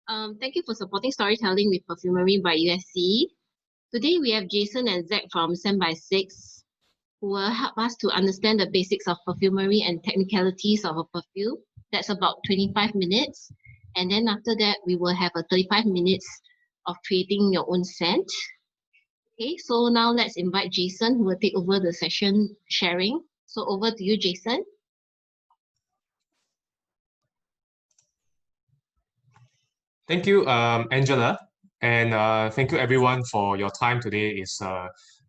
Thank you for supporting storytelling with perfumery by USC. Today we have Jason and Zach from Scent by Six, who will help us to understand the basics of perfumery and technicalities of a perfume. That's about 25 minutes. And then after that, we will have a 35 minutes of creating your own scent. Okay, so now let's invite Jason, who will take over the session sharing. So over to you, Jason. Thank you, Angela, and thank you everyone for your time today. It's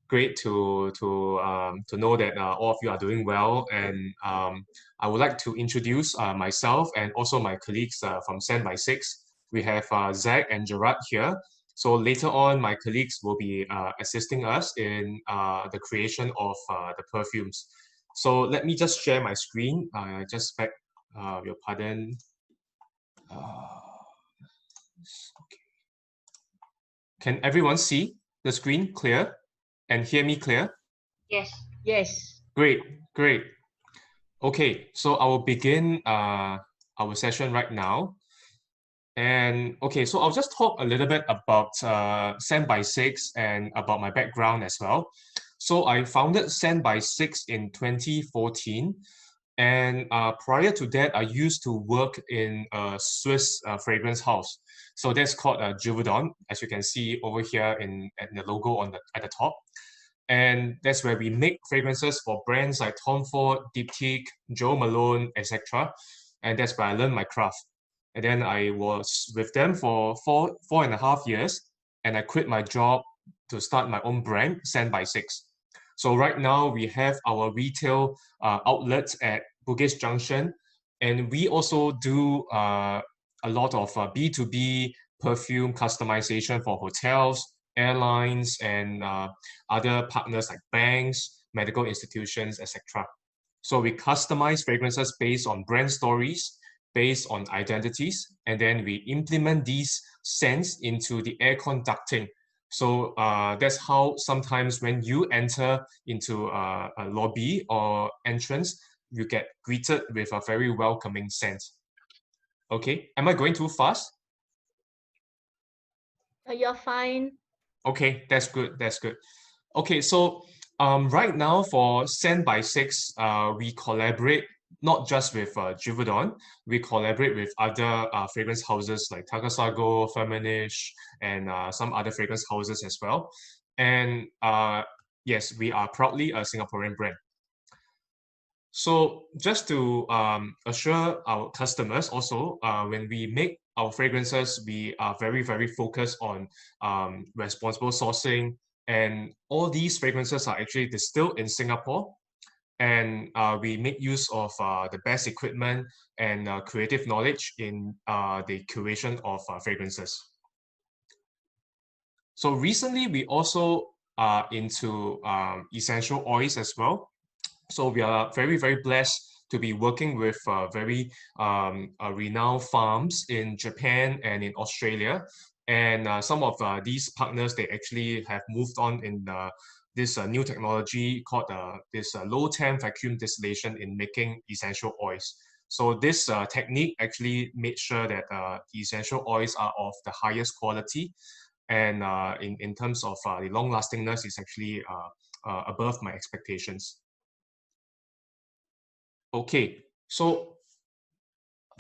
great to know that all of you are doing well, and I would like to introduce myself and also my colleagues from Scent by Six. We have Zach and Gerard here. So later on, my colleagues will be assisting us in the creation of the perfumes. So let me just share my screen. Just beg your pardon. Okay. Can everyone see the screen clear and hear me clear? Yes. Yes. Great, great. Okay, so I will begin our session right now. And okay, so I'll just talk a little bit about Scent by Six and about my background as well. So I founded Scent by Six in 2014. And prior to that, I used to work in a Swiss fragrance house. So that's called Givaudan, as you can see over here in the logo at the top. And that's where we make fragrances for brands like Tom Ford, Diptyque, Jo Malone, etc. And that's where I learned my craft. And then I was with them for four and a half years, and I quit my job to start my own brand, Scent by Six. So right now we have our retail outlets at Bugis Junction, and we also do a lot of B2B perfume customization for hotels, airlines, and other partners like banks, medical institutions, etc. So we customize fragrances based on brand stories, based on identities, and then we implement these scents into the air conducting. So that's how sometimes when you enter into a lobby or entrance, you get greeted with a very welcoming scent. Okay, am I going too fast? You're fine. Okay, that's good. That's good. Okay, so right now for Scent by Six, we collaborate not just with Givaudan, we collaborate with other fragrance houses like Takasago, Firmenich, and some other fragrance houses as well. And yes, we are proudly a Singaporean brand. So just to assure our customers also, when we make our fragrances, we are very, very focused on responsible sourcing. And all these fragrances are actually distilled in Singapore. And we make use of the best equipment and creative knowledge in the curation of fragrances. So recently, we also are into essential oils as well. So we are very, very blessed to be working with very renowned farms in Japan and in Australia. And some of these partners, they actually have moved on in this new technology called this low temp vacuum distillation in making essential oils. So this technique actually made sure that the essential oils are of the highest quality. And in terms of the long lastingness, is actually above my expectations. Okay, so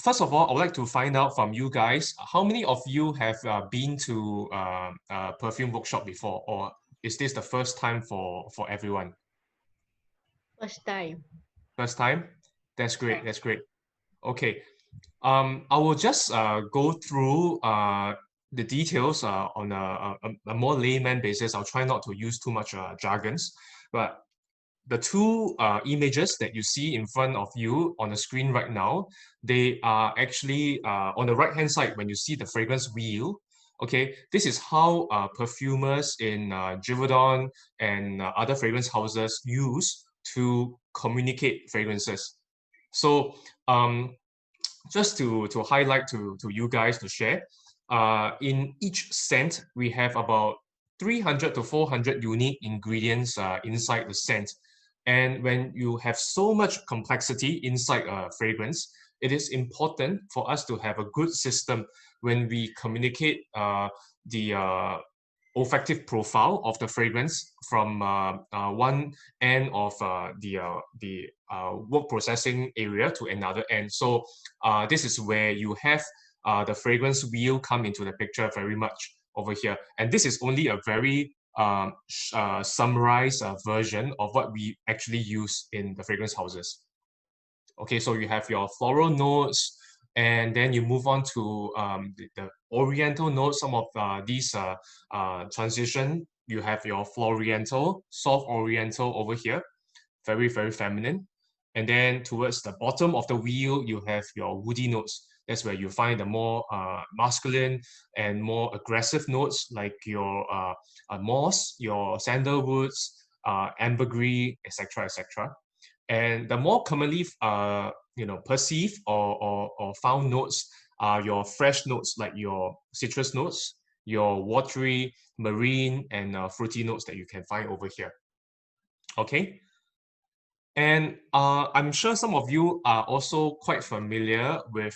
first of all, I would like to find out from you guys, how many of you have been to a perfume workshop before, or is this the first time for everyone? First time. First time? That's great, that's great. Okay, I will just go through the details on a more layman basis. I'll try not to use too much jargons, but the two images that you see in front of you on the screen right now, they are actually on the right-hand side when you see the fragrance wheel. Okay, this is how perfumers in Givaudan and other fragrance houses use to communicate fragrances. So just to highlight to you guys to share, in each scent, we have about 300 to 400 unique ingredients inside the scent. And when you have so much complexity inside a fragrance, it is important for us to have a good system when we communicate the olfactive profile of the fragrance from one end of the work processing area to another end. So this is where you have the fragrance wheel come into the picture very much over here. And this is only a very summarized version of what we actually use in the fragrance houses. Okay, so you have your floral notes, and then you move on to the oriental notes. Some of these transition, you have your floriental, soft oriental over here, very, very feminine. And then towards the bottom of the wheel, you have your woody notes. That's where you find the more masculine and more aggressive notes, like your moss, your sandalwoods, ambergris, etc., etc. And the more commonly perceived or found notes are your fresh notes, like your citrus notes, your watery, marine, and fruity notes that you can find over here. Okay. And I'm sure some of you are also quite familiar with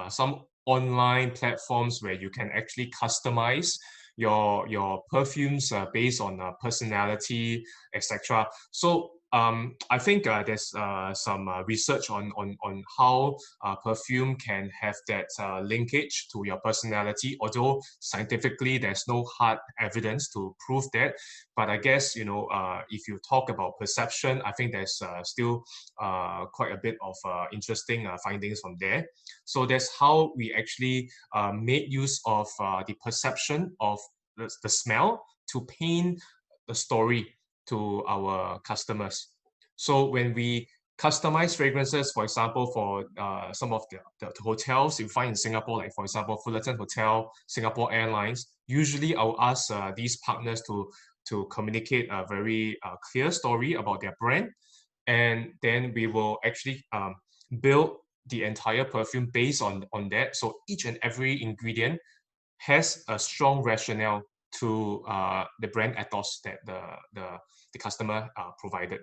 some online platforms where you can actually customize your perfumes based on personality, etc. So I think there's some research on how perfume can have that linkage to your personality, although scientifically there's no hard evidence to prove that. But I guess, if you talk about perception, I think there's still quite a bit of interesting findings from there. So that's how we actually made use of the perception of the smell to paint the story to our customers. So when we customize fragrances, for example, for some of the hotels you find in Singapore, like for example, Fullerton Hotel, Singapore Airlines, usually I'll ask these partners to communicate a very clear story about their brand. And then we will actually build the entire perfume based on that. So each and every ingredient has a strong rationale to the brand ethos that the customer provided.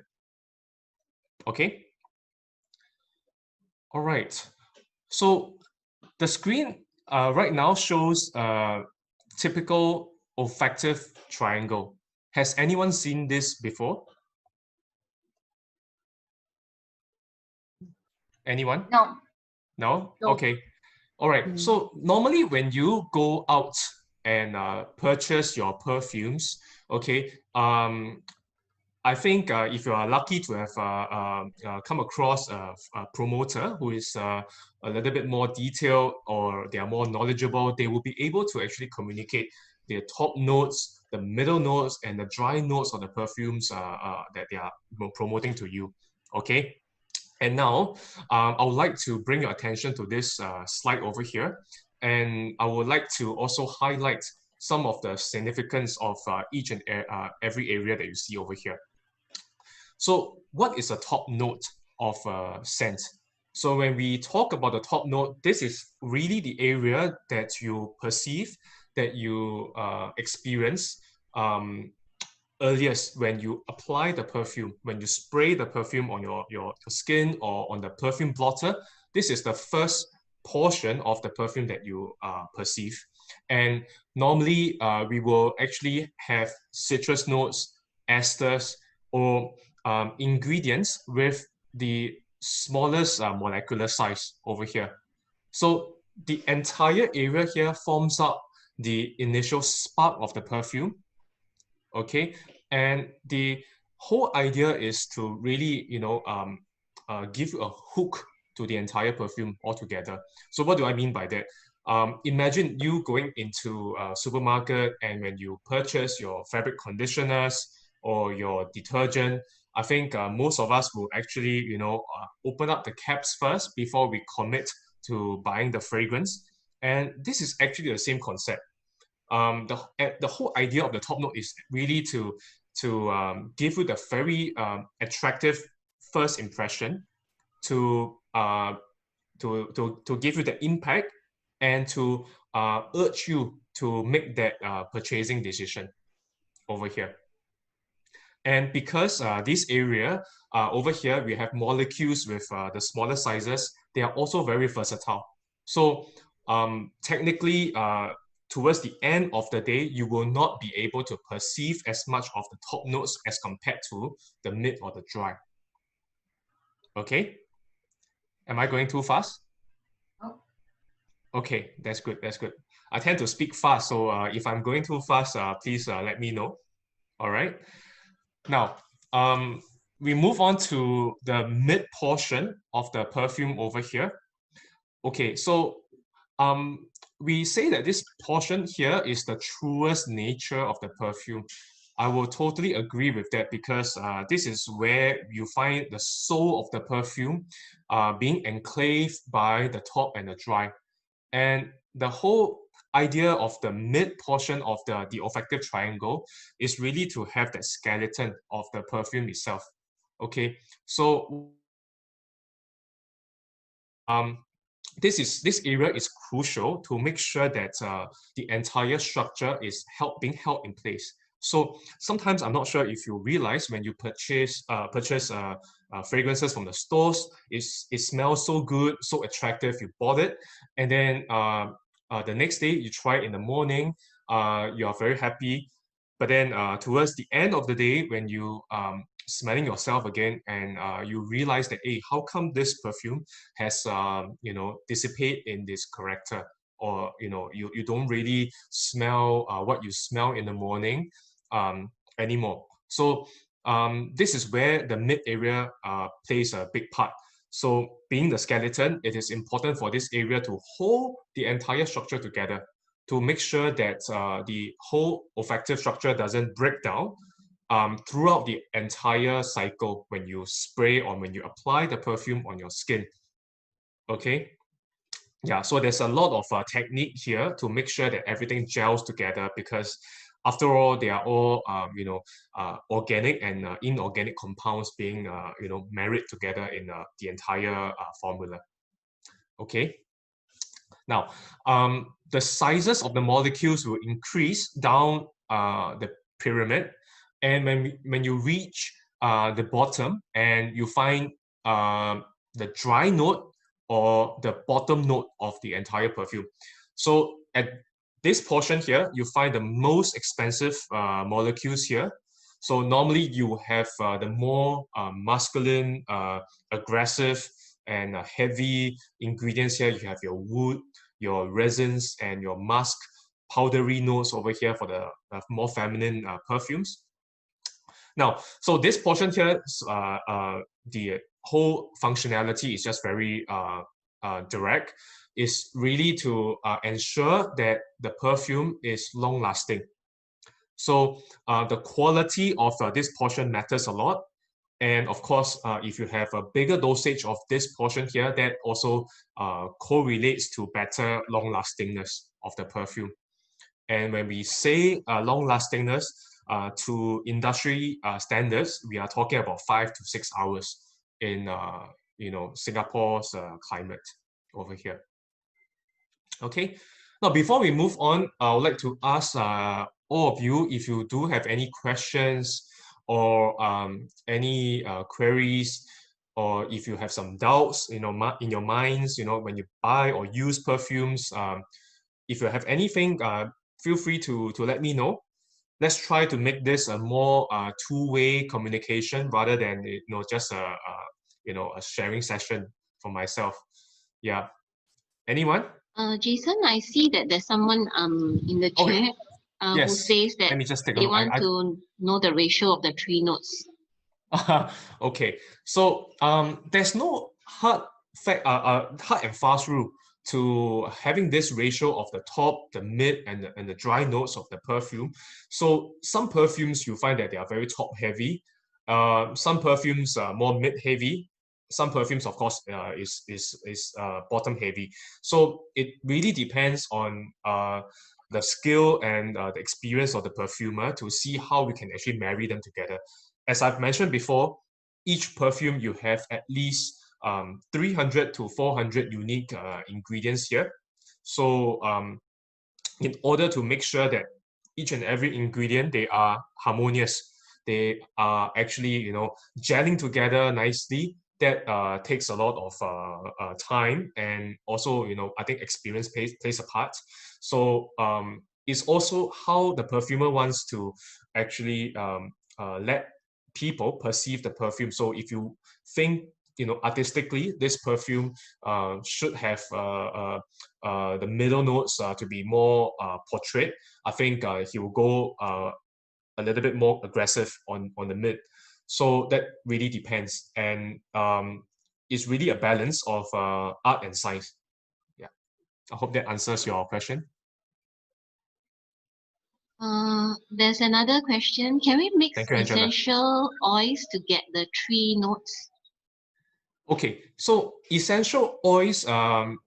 Okay. All right. So the screen right now shows a typical olfactive triangle. Has anyone seen this before? Anyone? No. No? No. Okay. All right. So normally when you go out and purchase your perfumes, okay, I think if you are lucky to have come across a promoter who is a little bit more detailed or they are more knowledgeable, they will be able to actually communicate the top notes, the middle notes, and the dry notes of the perfumes that they are promoting to you. Okay. And now I would like to bring your attention to this slide over here. And I would like to also highlight some of the significance of each and every area that you see over here. So what is a top note of scent? So when we talk about the top note, this is really the area that you perceive, that you experience earliest when you apply the perfume, when you spray the perfume on your skin or on the perfume blotter. This is the first portion of the perfume that you perceive. And normally we will actually have citrus notes, esters, or ingredients with the smallest molecular size over here. So the entire area here forms up the initial spark of the perfume. Okay, and the whole idea is to really, give a hook to the entire perfume altogether. So what do I mean by that? Imagine you going into a supermarket, and when you purchase your fabric conditioners or your detergent, I think most of us will actually, open up the caps first before we commit to buying the fragrance. And this is actually the same concept. The whole idea of the top note is really to give you the very attractive first impression, to give you the impact, and to urge you to make that purchasing decision over here. And because this area over here, we have molecules with the smaller sizes, they are also very versatile. So technically, towards the end of the day, you will not be able to perceive as much of the top notes as compared to the mid or the dry. Okay? Am I going too fast? Okay, that's good, that's good. I tend to speak fast, so if I'm going too fast, please let me know. All right. Now, we move on to the mid portion of the perfume over here. Okay, so we say that this portion here is the truest nature of the perfume. I will totally agree with that because this is where you find the soul of the perfume being enclaved by the top and the dry. And the whole idea of the mid portion of the olfactive triangle is really to have that skeleton of the perfume itself. Okay, so this area is crucial to make sure that the entire structure is being held in place. So sometimes I'm not sure if you realize when you purchase fragrances from the stores, it smells so good, so attractive, you bought it, and then the next day you try it in the morning, you are very happy, but then towards the end of the day when you smelling yourself again and you realize that, hey, how come this perfume has dissipate in this character, or you don't really smell what you smell in the morning anymore. So this is where the mid area plays a big part. So being the skeleton, it is important for this area to hold the entire structure together to make sure that the whole olfactive structure doesn't break down throughout the entire cycle when you spray or when you apply the perfume on your skin. Okay. Yeah, so there's a lot of technique here to make sure that everything gels together because after all, they are all organic and inorganic compounds being married together in the entire formula. Okay. Now, the sizes of the molecules will increase down the pyramid, and when you reach the bottom and you find the dry note or the bottom note of the entire perfume. So at this portion here, you find the most expensive molecules here. So normally you have the more masculine, aggressive, and heavy ingredients here. You have your wood, your resins, and your musk, powdery notes over here for the more feminine perfumes. Now, so this portion here, the whole functionality is just very direct. Is really to ensure that the perfume is long lasting. So the quality of this portion matters a lot. And of course, if you have a bigger dosage of this portion here, that also correlates to better long lastingness of the perfume. And when we say long lastingness to industry standards, we are talking about 5 to 6 hours in Singapore's climate over here. Okay. Now, before we move on, I would like to ask all of you if you do have any questions or any queries, or if you have some doubts, in your minds, when you buy or use perfumes. If you have anything, feel free to let me know. Let's try to make this a more two-way communication rather than just a sharing session for myself. Yeah. Anyone? Jason, I see that there's someone in the chat who Yes. says that Let me just take a they look. want to know the ratio of the 3 notes. Okay, so there's no hard and fast rule to having this ratio of the top, the mid, and the dry notes of the perfume. So some perfumes you find that they are very top heavy. Some perfumes are more mid heavy. Some perfumes, of course, is bottom heavy. So it really depends on the skill and the experience of the perfumer to see how we can actually marry them together. As I've mentioned before, each perfume you have at least 300 to 400 unique ingredients here. So in order to make sure that each and every ingredient, they are harmonious, they are actually gelling together nicely, that takes a lot of time, and also, I think experience plays a part. So it's also how the perfumer wants to actually let people perceive the perfume. So if you think, artistically, this perfume should have the middle notes to be more portrait, I think he will go a little bit more aggressive on the mid. So that really depends, and it's really a balance of art and science. Yeah, I hope that answers your question. There's another question. Can we mix Thank you, Angela. essential oils to get the 3 notes? Okay, so essential oils,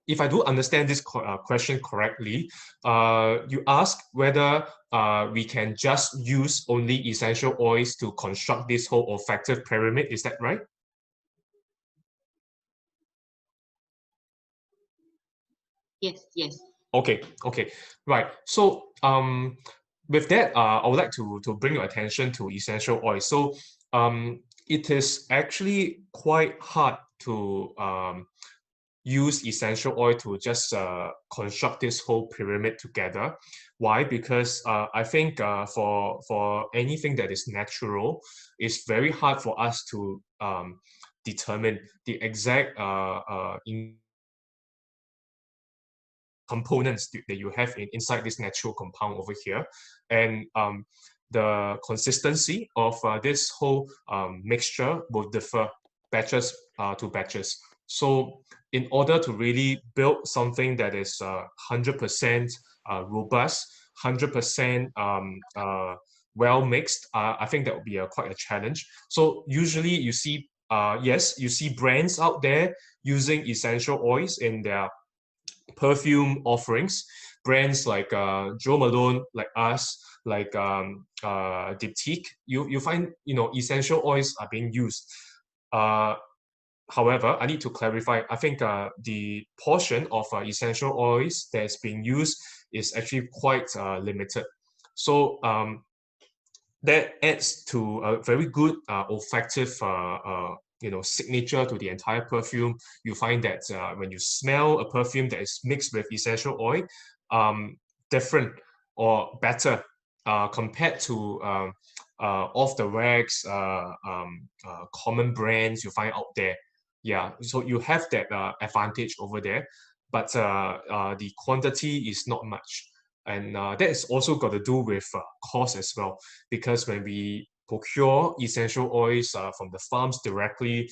if I do understand this question correctly, you ask whether we can just use only essential oils to construct this whole olfactive pyramid. Is that right? Yes, yes. Okay, right. So with that, I would like to bring your attention to essential oils. So it is actually quite hard to use essential oil to just construct this whole pyramid together. Why? Because I think for anything that is natural, it's very hard for us to determine the exact components that you have inside this natural compound over here, and the consistency of this whole mixture will differ batches to batches. So in order to really build something that is 100% robust, 100% well mixed, I think that would be quite a challenge. So usually you see, yes, you see brands out there using essential oils in their perfume offerings. Brands like Joe Malone, like us, like Diptyque, you find essential oils are being used. However, I need to clarify. I think the portion of essential oils that's being used is actually quite limited. So that adds to a very good olfactive signature to the entire perfume. You find that when you smell a perfume that is mixed with essential oil, different or better compared to off the racks common brands you find out there. Yeah, so you have that advantage over there, but the quantity is not much. And that is also got to do with cost as well, because when we procure essential oils from the farms directly,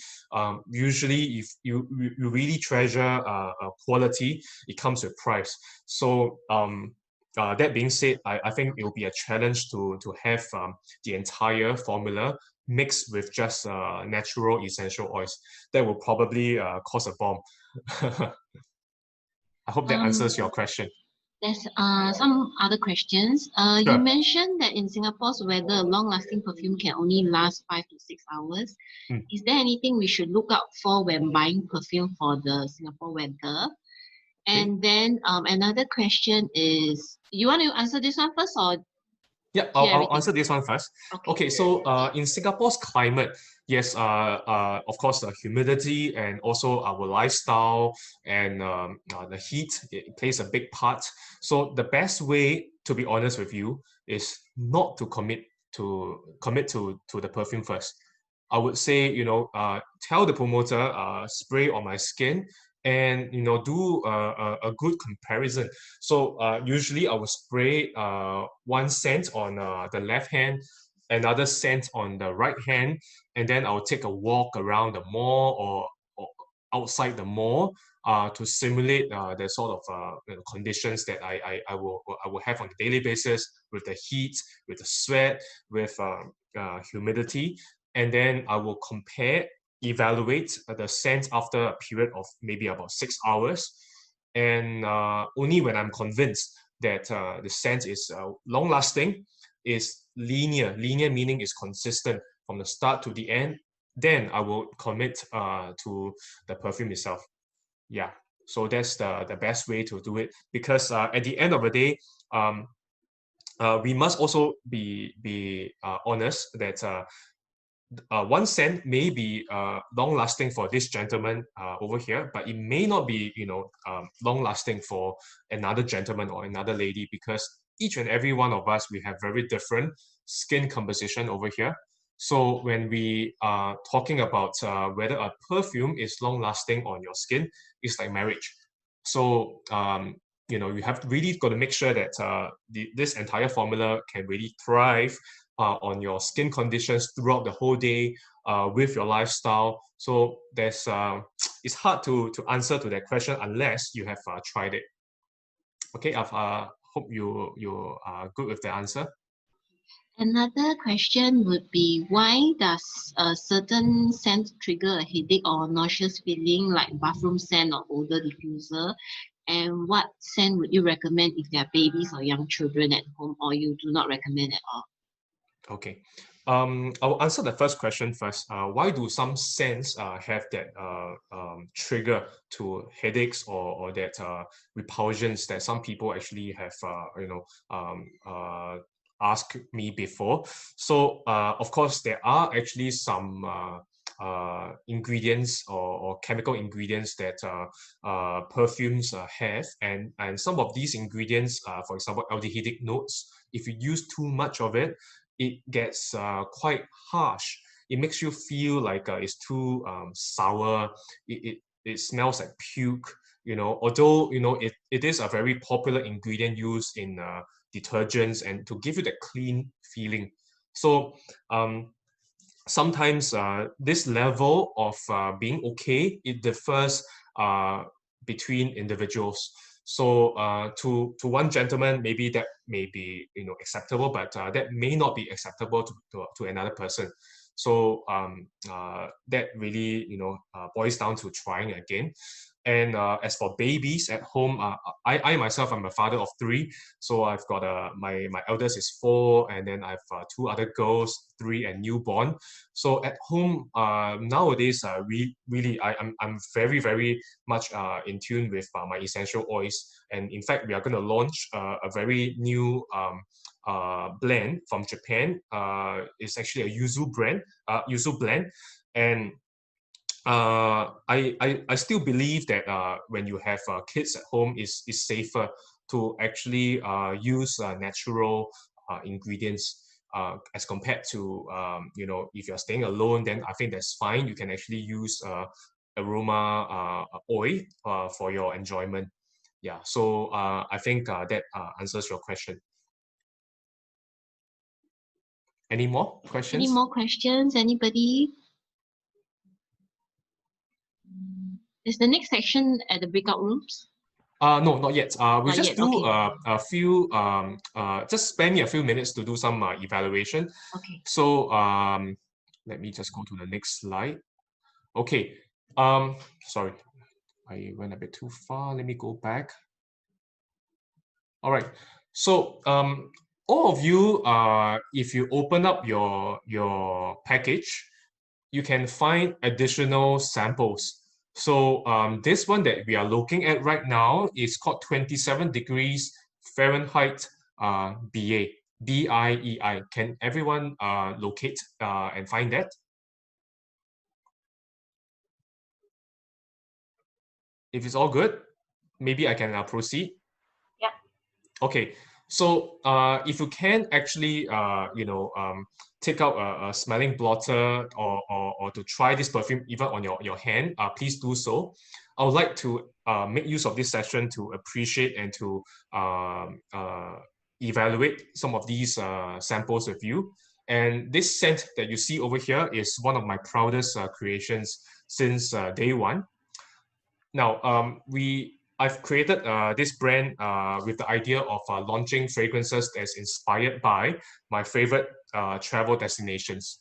usually if you really treasure quality, it comes with price. So that being said, I think it will be a challenge to have the entire formula mixed with just natural essential oils. That will probably cause a bomb. I hope that answers your question. There's some other questions. You Sure. mentioned that in Singapore's weather, a long-lasting perfume can only last 5 to 6 hours. Mm. Is there anything we should look out for when buying perfume for the Singapore weather? And then another question is, you want to answer this one first, or Yeah, hear I'll everything? answer this one first. Okay, so in Singapore's climate, yes, of course, the humidity and also our lifestyle and the heat, it plays a big part. So the best way, to be honest with you, is not to commit to the perfume first. I would say, tell the promoter, spray on my skin, and do a good comparison. So usually I will spray one scent on the left hand, another scent on the right hand, and then I'll take a walk around the mall or outside the mall to simulate the sort of conditions that I will have on a daily basis, with the heat, with the sweat, with humidity, and then I will compare, evaluate the scent after a period of maybe about 6 hours. And only when I'm convinced that the scent is long lasting, is linear meaning is consistent from the start to the end, then I will commit to the perfume itself. Yeah, so that's the best way to do it, because at the end of the day, we must also be honest that one scent may be long lasting for this gentleman over here, but it may not be, long lasting for another gentleman or another lady, because each and every one of us, we have very different skin composition over here. So when we are talking about whether a perfume is long lasting on your skin, it's like marriage. So you have really got to make sure that this entire formula can really thrive on your skin conditions throughout the whole day with your lifestyle. So there's it's hard to answer to that question unless you have tried it. Okay, I hope you are good with the answer. Another question would be, why does a certain scent trigger a headache or nauseous feeling, like bathroom scent or odor diffuser? And what scent would you recommend if there are babies or young children at home, or you do not recommend at all? Okay. I'll answer the first question first. Why do some scents have that trigger to headaches or that repulsions that some people actually have, asked me before? So, of course, there are actually some ingredients or chemical ingredients that perfumes have, and some of these ingredients, for example, aldehydic notes, if you use too much of it, it gets quite harsh. It makes you feel like it's too sour. It smells like puke. Although it is a very popular ingredient used in detergents and to give you that clean feeling. So sometimes this level of being okay, it differs between individuals. So to one gentleman, maybe that may be acceptable, but that may not be acceptable to another person. So that really boils down to trying again. And as for babies at home, I myself, I'm a father of 3. So I've got my eldest is 4, and then I've 2 other girls, 3 and newborn. So at home nowadays, I'm very, very much in tune with my essential oils. And in fact, we are going to launch a very new blend from Japan. It's actually a yuzu blend. And I still believe that when you have kids at home, is safer to actually use natural ingredients as compared to if you're staying alone, then I think that's fine. You can actually use aroma oil for your enjoyment. Yeah, so I think that answers your question. Any more questions? Any more questions? Anybody? Is the next section at the breakout rooms? No, not yet. We Not just yet, do okay. a few, just spare me a few minutes to do some evaluation. Okay. So let me just go to the next slide. Okay. Sorry, I went a bit too far. Let me go back. All right. So all of you, if you open up your package, you can find additional samples. So this one that we are looking at right now is called 27 degrees Fahrenheit BA, BIEI. Can everyone locate and find that? If it's all good, maybe I can proceed. Yeah. Okay, so if you can actually, take out a smelling blotter or to try this perfume even on your hand, please do so. I would like to make use of this session to appreciate and to evaluate some of these samples with you. And this scent that you see over here is one of my proudest creations since day one. Now, I've created this brand with the idea of launching fragrances that's inspired by my favorite travel destinations.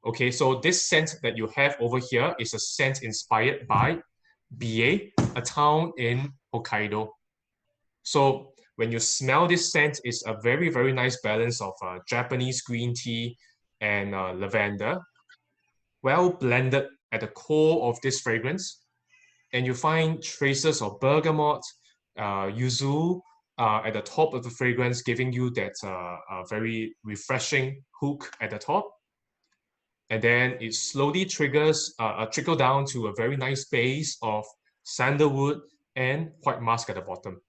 Okay, so this scent that you have over here is a scent inspired by Biei, a town in Hokkaido. So when you smell this scent, it's a very, very nice balance of Japanese green tea and lavender, well blended at the core of this fragrance. And you find traces of bergamot, yuzu at the top of the fragrance, giving you that very refreshing hook at the top. and then it slowly trickle down to a very nice base of sandalwood and white musk at the bottom.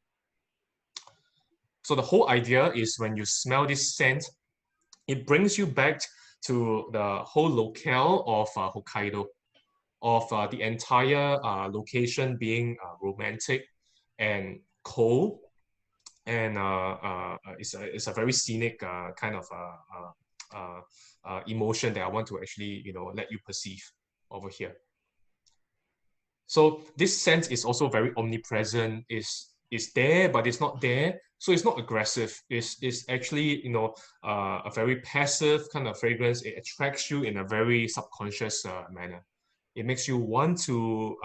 So the whole idea is when you smell this scent, it brings you back to the whole locale of Hokkaido, of the entire location being romantic and cold, and it's a very scenic kind of emotion that I want to actually let you perceive over here. So this scent is also very omnipresent. Is there, but it's not there. So it's not aggressive. It's actually a very passive kind of fragrance. It attracts you in a very subconscious manner. It makes you want to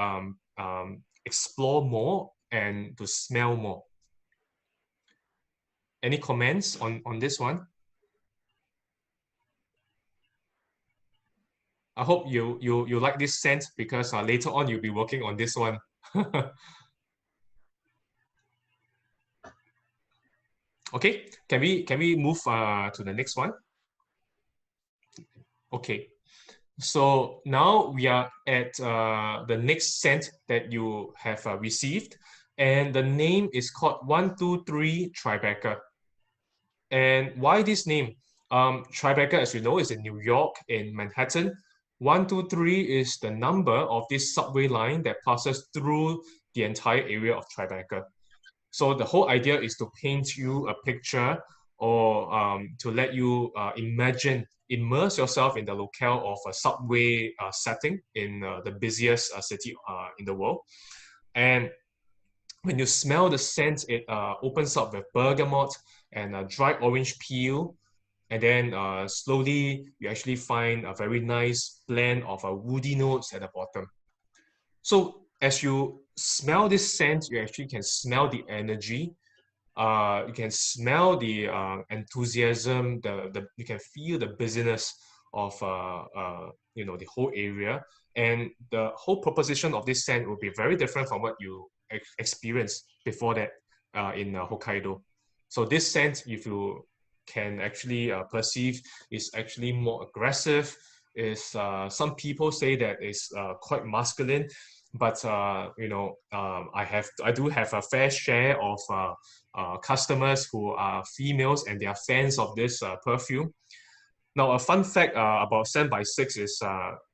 explore more and to smell more. Any comments on this one? I hope you like this scent, because later on you'll be working on this one. Okay, can we move to the next one? Okay, so now we are at the next scent that you have received, and the name is called 123 Tribeca. And why this name? Tribeca, as you know, is in New York, in Manhattan. 123 is the number of this subway line that passes through the entire area of Tribeca. So the whole idea is to paint you a picture, or to let you immerse yourself in the locale of a subway setting in the busiest city in the world. And when you smell the scent, it opens up with bergamot and dried orange peel. And then slowly, you actually find a very nice blend of woody notes at the bottom. So as you smell this scent, you actually can smell the energy. You can smell the enthusiasm. You can feel the busyness of the whole area. And the whole proposition of this scent will be very different from what you experienced before that in Hokkaido. So this scent, if you can actually perceive, is actually more aggressive. Some people say that it's quite masculine, but I do have a fair share of customers who are females, and they are fans of this perfume. Now, a fun fact about Scent by Six is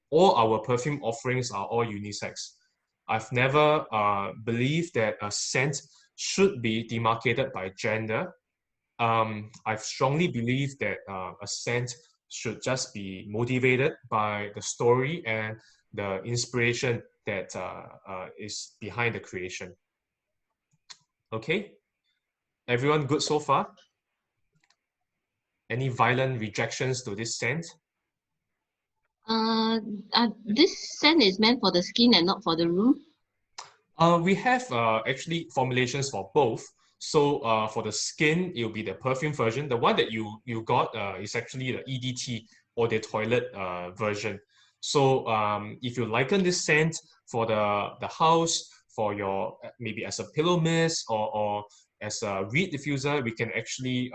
all our perfume offerings are all unisex. I've never believed that a scent should be demarcated by gender. I strongly believe that a scent should just be motivated by the story and the inspiration that is behind the creation. Okay, everyone good so far? Any violent rejections to this scent? This scent is meant for the skin and not for the room. We have actually formulations for both. So for the skin, it'll be the perfume version. The one that you got is actually the EDT, or the toilet version. So if you liken this scent for the house, for your maybe as a pillow mist, or as a reed diffuser, we can actually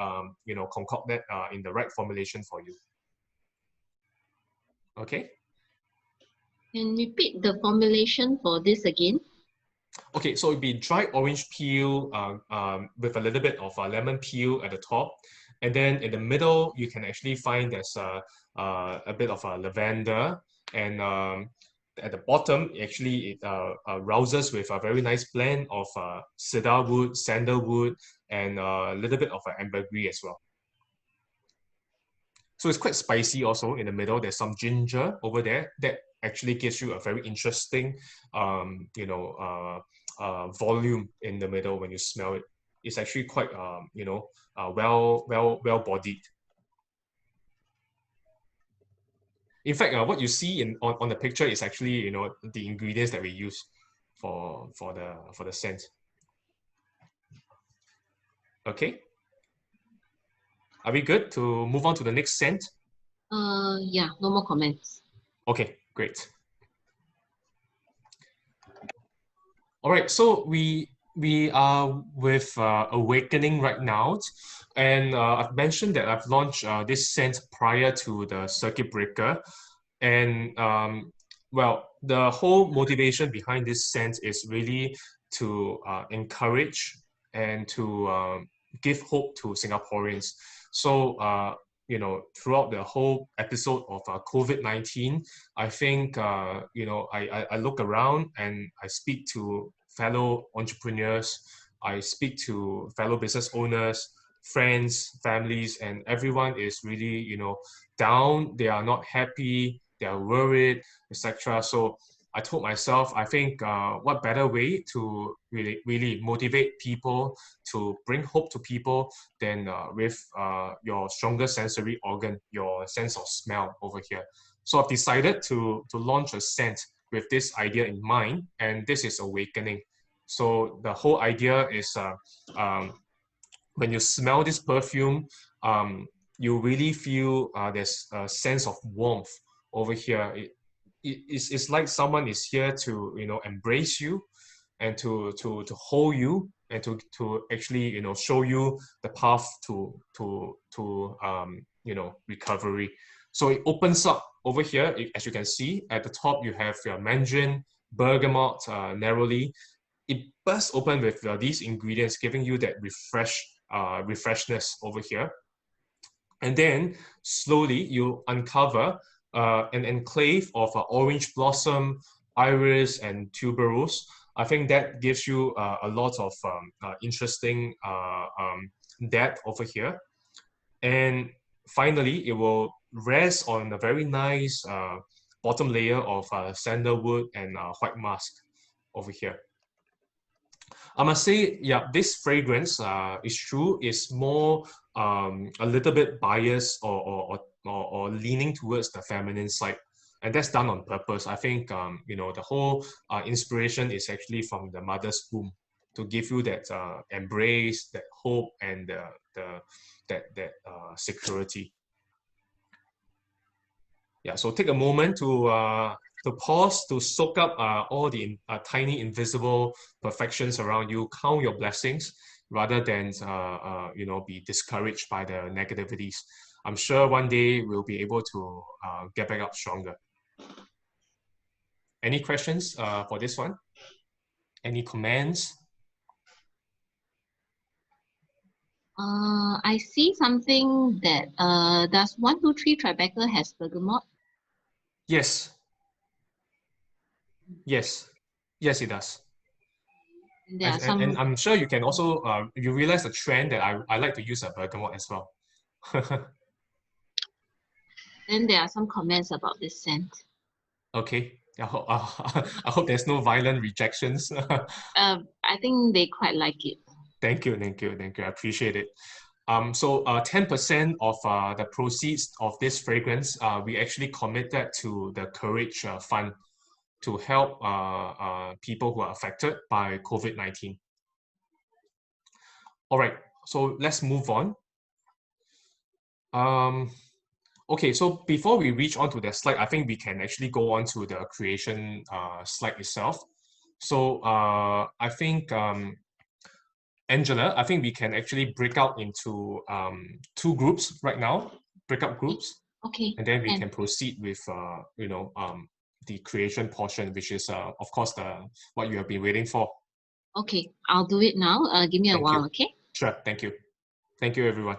concoct that in the right formulation for you. Okay. Can you repeat the formulation for this again? Okay, so it'd be dried orange peel with a little bit of lemon peel at the top, and then in the middle you can actually find there's a bit of lavender, and at the bottom actually it rouses with a very nice blend of cedarwood, sandalwood, and a little bit of ambergris as well. So it's quite spicy also. In the middle, there's some ginger over there that actually gives you a very interesting, volume in the middle when you smell it. It's actually quite, well bodied. In fact, what you see on the picture is actually, the ingredients that we use for the scent. Okay. Are we good to move on to the next scent? Yeah, no more comments. Okay, great. All right, so we are with Awakening right now, and I've mentioned that I've launched this scent prior to the circuit breaker, And well, the whole motivation behind this scent is really to encourage and to give hope to Singaporeans. So, throughout the whole episode of COVID-19, I think, I look around and I speak to fellow entrepreneurs, I speak to fellow business owners, friends, families, and everyone is really, down, they are not happy, they are worried, etc. So I told myself, I think what better way to really motivate people, to bring hope to people than with your strongest sensory organ, your sense of smell over here. So I've decided to launch a scent with this idea in mind, and this is awakening. So the whole idea is um, when you smell this perfume, you really feel there's a sense of warmth over here. It's like someone is here to embrace you and to hold you and to actually show you the path to recovery. So it opens up over here. As you can see at the top, you have your mandarin, bergamot, neroli. It bursts open with these ingredients, giving you that refreshness over here. And then slowly you uncover an enclave of orange blossom, iris, and tuberose. I think that gives you a lot of interesting depth over here. And finally, it will rest on a very nice bottom layer of sandalwood and white musk over here. I must say, yeah, this fragrance is true, is more a little bit biased or leaning towards the feminine side. And that's done on purpose. I think, the whole inspiration is actually from the mother's womb to give you that embrace, that hope, and that security. Yeah, so take a moment to pause, to soak up all the tiny invisible perfections around you, count your blessings rather than be discouraged by the negativities. I'm sure one day we'll be able to get back up stronger. Any questions for this one? Any comments? I see something that does 123 Tribeca has bergamot? Yes. Yes. Yes, it does. There are some, And I'm sure you can also you realize the trend that I like to use a bergamot as well. then there are some comments about this scent. Okay. I hope there's no violent rejections. I think they quite like it. Thank you, thank you, thank you. I appreciate it. So 10% of the proceeds of this fragrance, we actually committed to the Courage Fund to help people who are affected by COVID-19. All right, so let's move on. Okay, so before we reach onto the slide, I think we can actually go on to the creation slide itself. So I think, Angela, I think we can actually break out into two groups right now, breakout groups, Okay. and then we can proceed with, the creation portion, which is, of course, what you have been waiting for. Okay, I'll do it now. Give me a Thank while, you. okay? Sure, thank you. Thank you, everyone.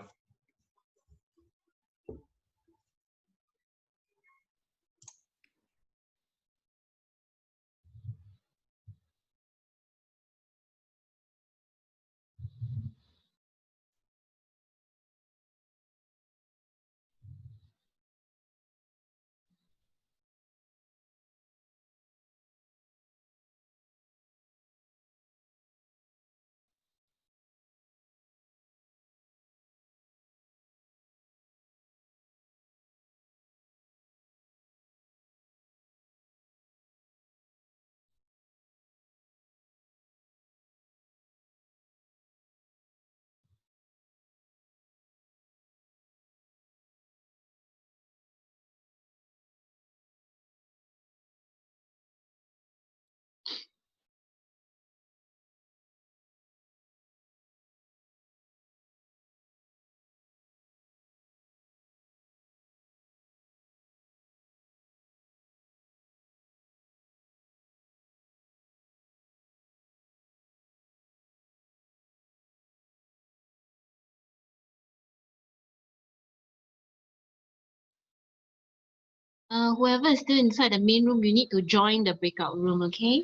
Whoever is still inside the main room, you need to join the breakout room, okay?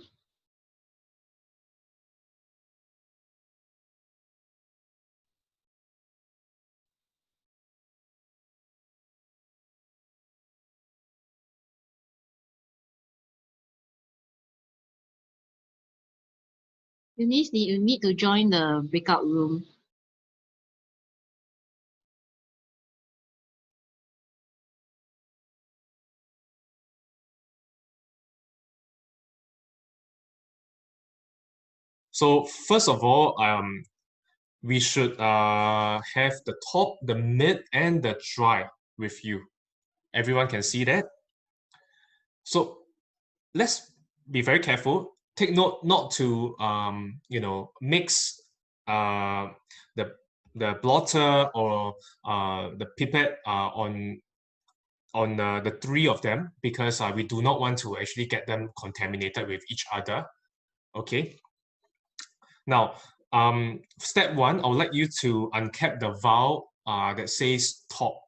You need to join the breakout room. So first of all, we should have the top, the mid, and the dry with you. Everyone can see that. So let's be very careful. Take note not to mix the blotter or the pipette on the three of them, because we do not want to actually get them contaminated with each other. Okay. Now, step one, I would like you to uncap the valve that says top.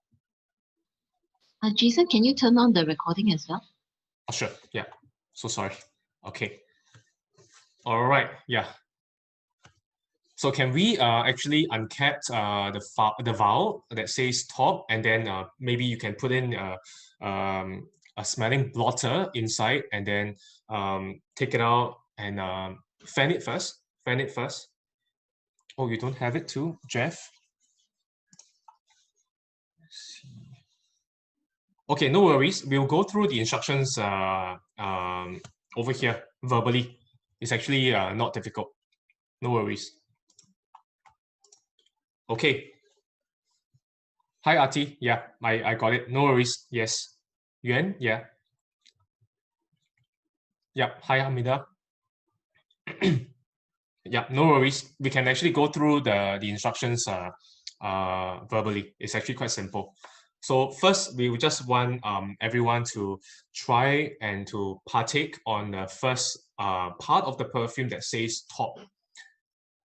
Jason, can you turn on the recording as well? Oh, sure. Yeah. So sorry. Okay. All right. Yeah. So can we actually uncap the valve that says top, and then maybe you can put in a smelling blotter inside, and then take it out and fan it first. Fan it first. Oh, you don't have it too, Jeff? Let's see. Okay, no worries. We'll go through the instructions over here verbally. It's actually not difficult. No worries. Okay. Hi, Arti. Yeah, I got it. No worries. Yes. Yuan, yeah. Yep. Hi, Hamida. Yeah, no worries. We can actually go through the instructions verbally. It's actually quite simple. So first, we just want everyone to try and to partake on the first part of the perfume that says top.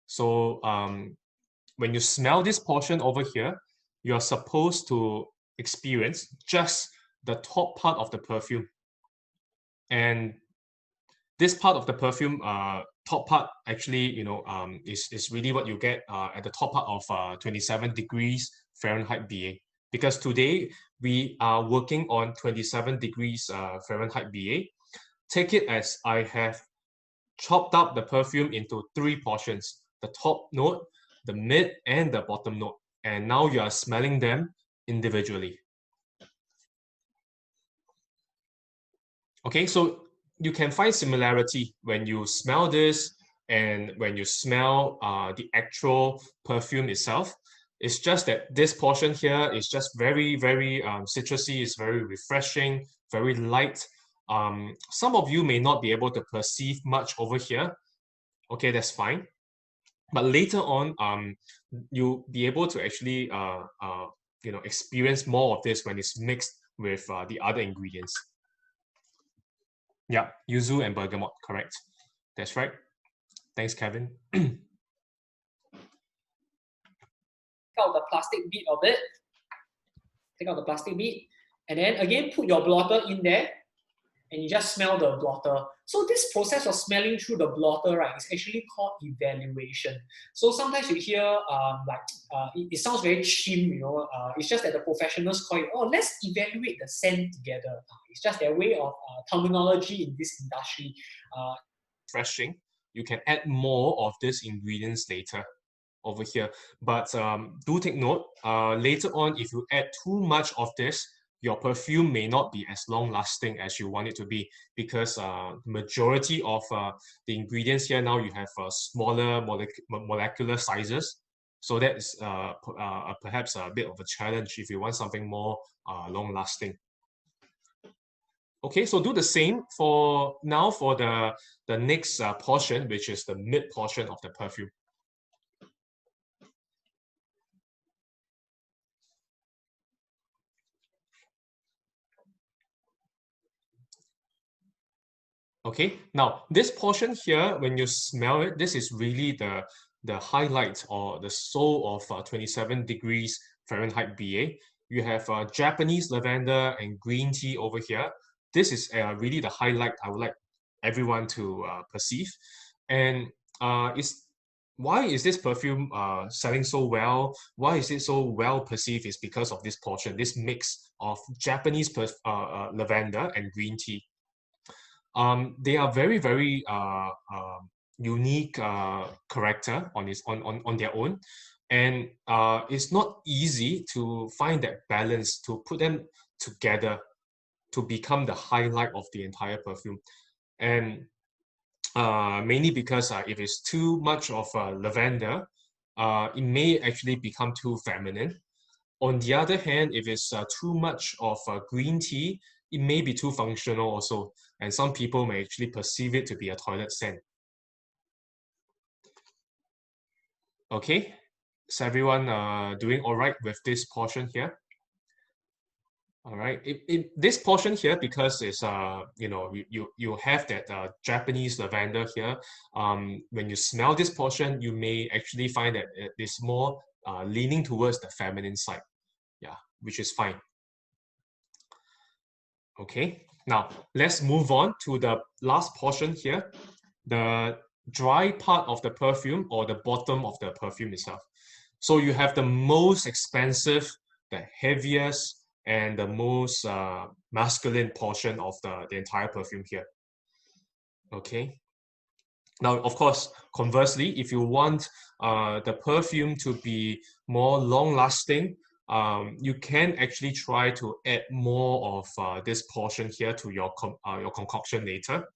So when you smell this portion over here, you're supposed to experience just the top part of the perfume. And this part of the perfume, top part actually, is really what you get at the top part of 27 degrees Fahrenheit BA. Because today we are working on 27 degrees Fahrenheit BA. Take it as I have chopped up the perfume into three portions: the top note, the mid, and the bottom note. And now you are smelling them individually. Okay, so you can find similarity when you smell this and when you smell the actual perfume itself. It's just that this portion here is just very, very citrusy. It's very refreshing, very light. Some of you may not be able to perceive much over here. Okay, that's fine. But later on, you'll be able to actually experience more of this when it's mixed with the other ingredients. Yeah, yuzu and bergamot, correct. That's right. Thanks, Kevin. Out the plastic bead of it. Take out the plastic bead, and then again put your blotter in there, and you just smell the blotter. So this process of smelling through the blotter, right, is actually called evaluation. So sometimes you hear it sounds very chim, it's just that the professionals call it, oh, let's evaluate the scent together. It's just their way of terminology in this industry. Refreshing. You can add more of these ingredients later over here. But do take note, later on, if you add too much of this, your perfume may not be as long lasting as you want it to be, because the majority of the ingredients here now, you have smaller molecular sizes. So that's perhaps a bit of a challenge if you want something more long lasting. Okay, so do the same for now for the next portion, which is the mid portion of the perfume. Okay, now this portion here, when you smell it, this is really the highlight or the soul of 27 degrees Fahrenheit BA. you have Japanese lavender and green tea over here. This is really the highlight I would like everyone to perceive. And why is this perfume selling so well? Why is it so well perceived? Is because of this portion, this mix of Japanese lavender and green tea. They are very, very unique character on their own, and it's not easy to find that balance, to put them together to become the highlight of the entire perfume. And mainly because if it's too much of lavender, it may actually become too feminine. On the other hand, if it's too much of green tea, it may be too functional also, and some people may actually perceive it to be a toilet scent. Okay, is everyone doing all right with this portion here? All right, this portion here, because it's you know, you have that Japanese lavender here. When you smell this portion, you may actually find that it is more leaning towards the feminine side. Yeah, which is fine. Okay, now let's move on to the last portion here, the dry part of the perfume, or the bottom of the perfume itself. So you have the most expensive, the heaviest, and the most masculine portion of the entire perfume here. Okay. Now, of course, conversely, if you want the perfume to be more long-lasting, you can actually try to add more of this portion here to your concoction later.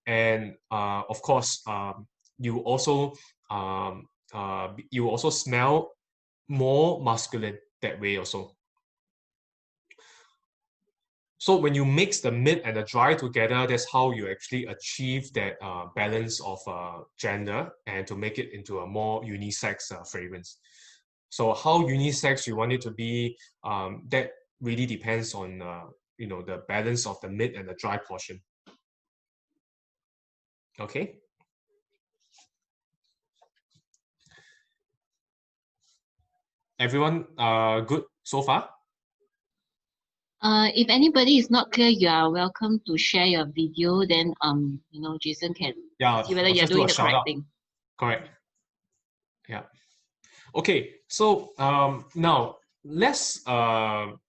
And of course, you also smell more masculine that way also. So when you mix the mid and the dry together, that's how you actually achieve that balance of gender, and to make it into a more unisex fragrance. So how unisex you want it to be, that really depends on you know, the balance of the mid and the dry portion. Okay. Everyone good so far? If anybody is not clear, you are welcome to share your video. Then you know, Jason can see whether I'll you're just do doing a the shout correct out. thing. Correct. Yeah. Okay. So now let's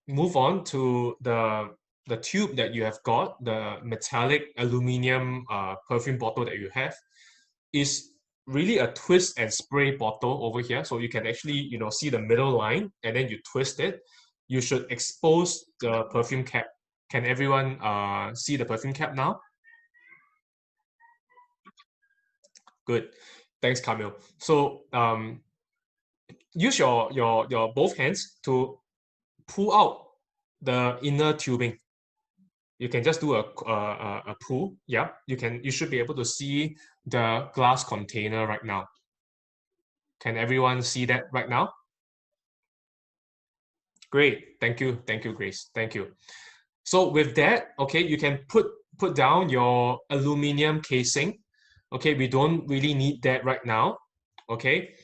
move on to the tube that you have got, the metallic aluminum perfume bottle that you have. Is really a twist and spray bottle over here. So you can actually, you know, see the middle line, and then you twist it. You should expose the perfume cap. Can everyone see the perfume cap now? Good. Thanks, Camille. So use your both hands to pull out the inner tubing. You can just do a pull. Yeah, you should be able to see the glass container right now. Can everyone see that right now? Great, thank you, Grace, thank you. So with that, okay, you can put down your aluminum casing. Okay, we don't really need that right now. Okay.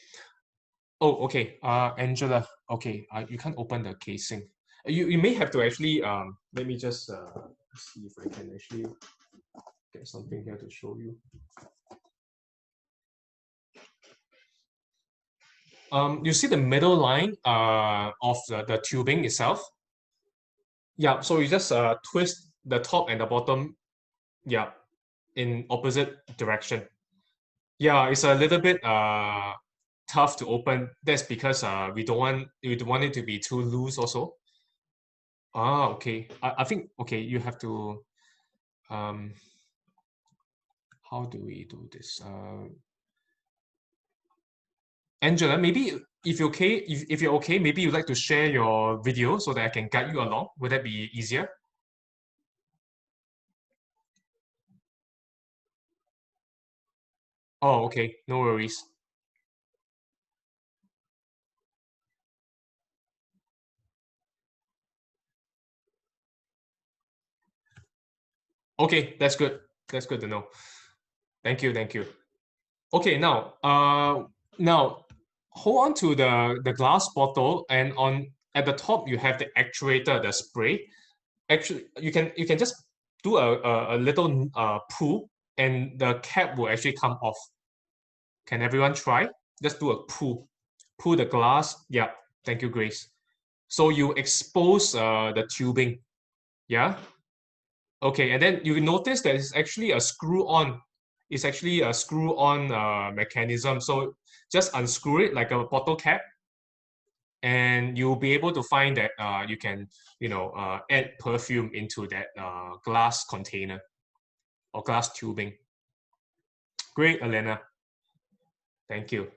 Oh, okay. Angela. Okay. You can't open the casing. You may have to actually let me just see if I can actually get something here to show you. You see the middle line of the tubing itself. Yeah, so you just twist the top and the bottom, yeah, in opposite direction. Yeah, it's a little bit tough to open. That's because we don't want it to be too loose also. Ah, okay. I think, okay, you have to how do we do this? Angela, maybe if you're okay, if you're okay, maybe you'd like to share your video so that I can guide you along. Would that be easier? Oh, okay, no worries. Okay, that's good. That's good to know. Thank you, thank you. Okay, now now hold on to the glass bottle, and at the top you have the actuator, the spray. Actually, you can just do a little pull, and the cap will actually come off. Can everyone try? Just do a pull. Pull the glass. Yeah, thank you, Grace. So you expose the tubing. Yeah. Okay, and then you notice that it's actually a screw-on. It's actually a screw-on mechanism. So just unscrew it like a bottle cap, and you'll be able to find that you can, add perfume into that glass container or glass tubing. Great, Elena. Thank you.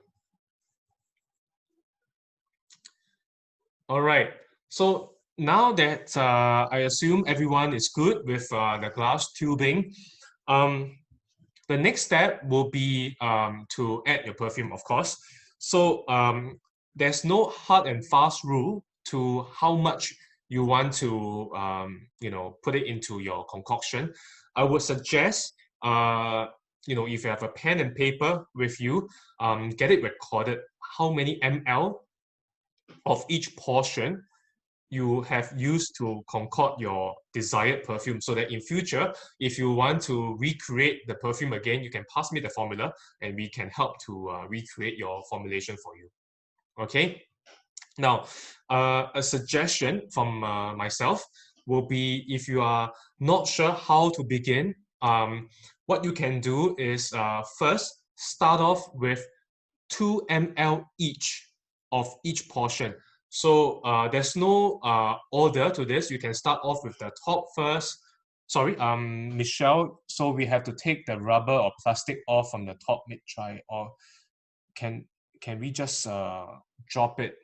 All right. So now that I assume everyone is good with the glass tubing, the next step will be to add your perfume, of course. So there's no hard and fast rule to how much you want to, put it into your concoction. I would suggest, if you have a pen and paper with you, get it recorded how many ml of each portion you have used to concoct your desired perfume, so that in future, if you want to recreate the perfume again, you can pass me the formula and we can help to recreate your formulation for you. Okay. Now, a suggestion from myself will be, if you are not sure how to begin, what you can do is first start off with 2 ml each of each portion. So there's no order to this. You can start off with the top first. Sorry, Michelle. So we have to take the rubber or plastic off from the top mid-try, or can we just drop it?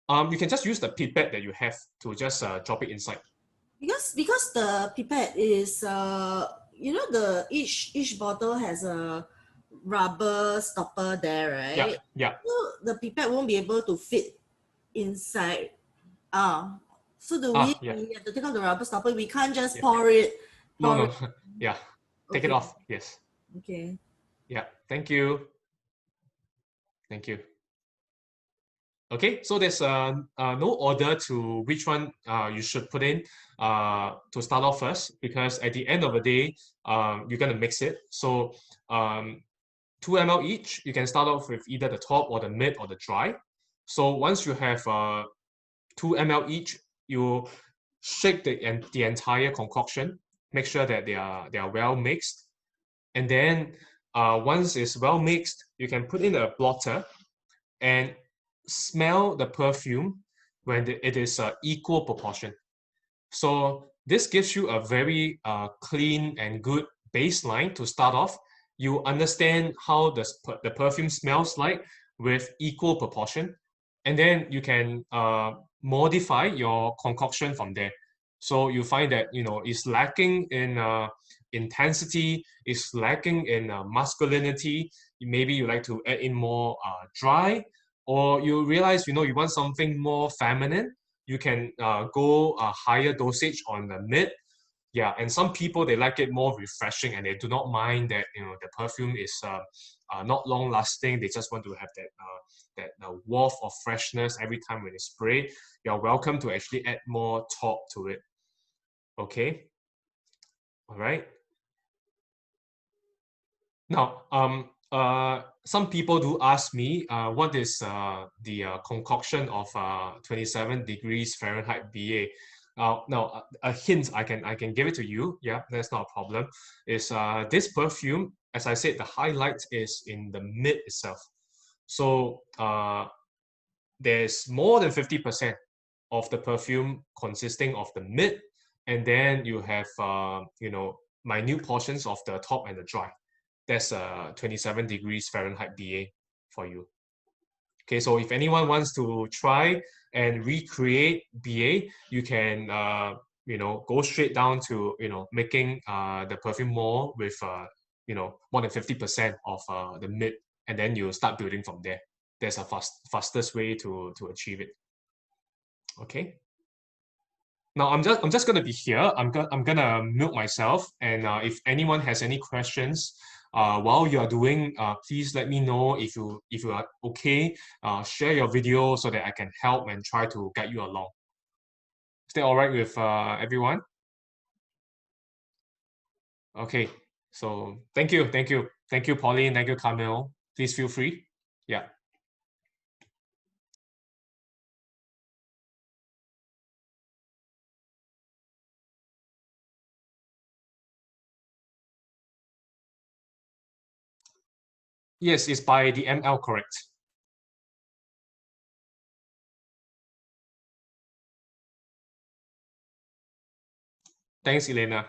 You can just use the pipette that you have to just drop it inside. Because the pipette is each bottle has a rubber stopper there, right? Yeah, yeah. So the pipette won't be able to fit inside. So Yeah. we have to take out the rubber stopper. We can't just Yeah. pour it. No. Yeah. Take it Okay. off. Yes. Okay. Yeah. Thank you. Thank you. Okay, so there's no order to which one you should put in to start off first, because at the end of the day, you're going to mix it. So 2 ml each, you can start off with either the top or the mid or the dry. So once you have 2 ml each, you shake the entire concoction, make sure that they are well mixed. And then once it's well mixed, you can put in a blotter and smell the perfume when it is equal proportion. So this gives you a very clean and good baseline to start off. You understand how the perfume smells like with equal proportion, and then you can modify your concoction from there. So you find that it's lacking in intensity, it's lacking in masculinity. Maybe you like to add in more dry, or you realize you want something more feminine. You can go a higher dosage on the mid. Yeah, and some people, they like it more refreshing, and they do not mind that the perfume is not long lasting. They just want to have that waft of freshness every time when they spray. You're welcome to actually add more top to it. Okay. All right. Now, some people do ask me what is the concoction of 27 degrees Fahrenheit BA. Now, a hint I can give it to you. Yeah, that's not a problem. Is this perfume, as I said, the highlight is in the mid itself. So there's more than 50% of the perfume consisting of the mid, and then you have minute portions of the top and the dry. That's 27 degrees Fahrenheit BA for you. Okay, so if anyone wants to try and recreate BA, you can go straight down to making the perfume more with more than 50% of the mid, and then you start building from there. That's a fastest way to achieve it. Okay. Now I'm just gonna be here. I'm gonna mute myself, and if anyone has any questions, while you are doing, please let me know if you are okay. Share your video so that I can help and try to guide you along. Is that all right with everyone? Okay, so thank you, Pauline, thank you, Camille. Please feel free. Yeah. Yes, it's by the ML, correct. Thanks, Elena.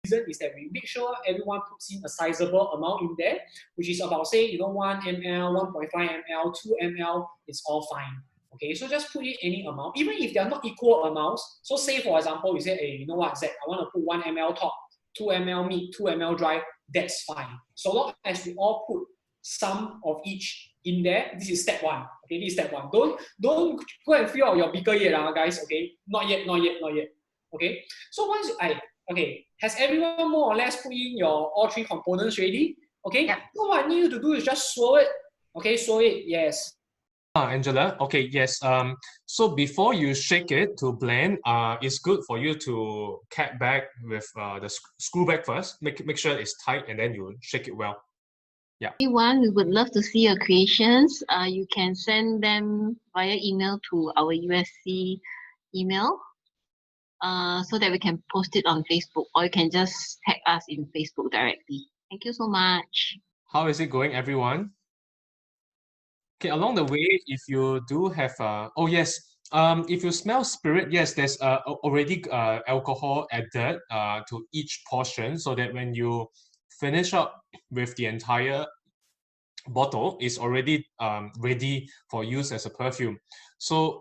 Reason is that we make sure everyone puts in a sizable amount in there, which is about, say, 1 ml, 1.5 ml, 2 ml, it's all fine. Okay, so just put in any amount, even if they are not equal amounts. So say, for example, you say, hey, you know what, Zach, I want to put 1 ml top, 2 ml meat, 2 ml dry, that's fine. So long as we all put some of each in there, this is step one. Okay, this is step one. Don't go and fill out your beaker yet, guys. Okay, not yet. Okay, so once okay, has everyone more or less put in your all three components ready? Okay, Yeah. so what I need you to do is just swirl it. Okay, swirl it, yes. Angela, okay, yes. So before you shake it to blend, it's good for you to cap back with the screw back first. Make sure it's tight, and then you shake it well. Everyone, we would love to see your creations. You can send them via email to our USC email so that we can post it on Facebook, or you can just tag us in Facebook directly. Thank you so much. How is it going, everyone? Okay, along the way, if you do have oh yes, if you smell spirit, yes, there's already alcohol added to each portion, so that when you finish up with the entire bottle, it's already ready for use as a perfume. So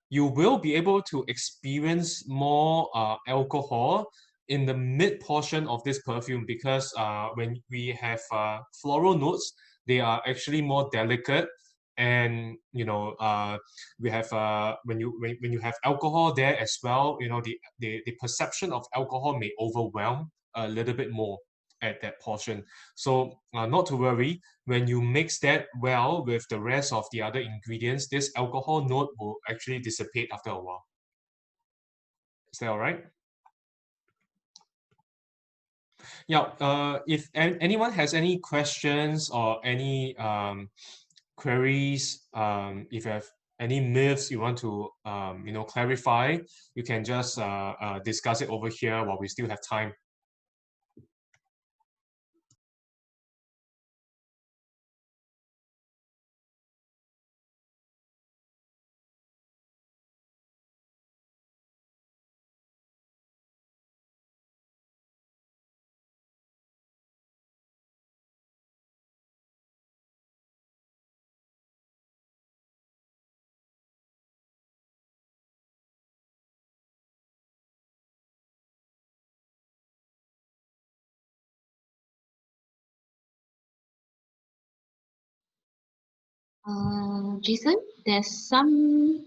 you will be able to experience more alcohol in the mid portion of this perfume, because when we have floral notes, they are actually more delicate, and we have when you have alcohol there as well, the perception of alcohol may overwhelm a little bit more at that portion. So not to worry, when you mix that well with the rest of the other ingredients, this alcohol note will actually dissipate after a while. Is that all right? Yeah, if anyone has any questions or any queries, if you have any myths you want to clarify, you can just discuss it over here while we still have time. Jason, there's some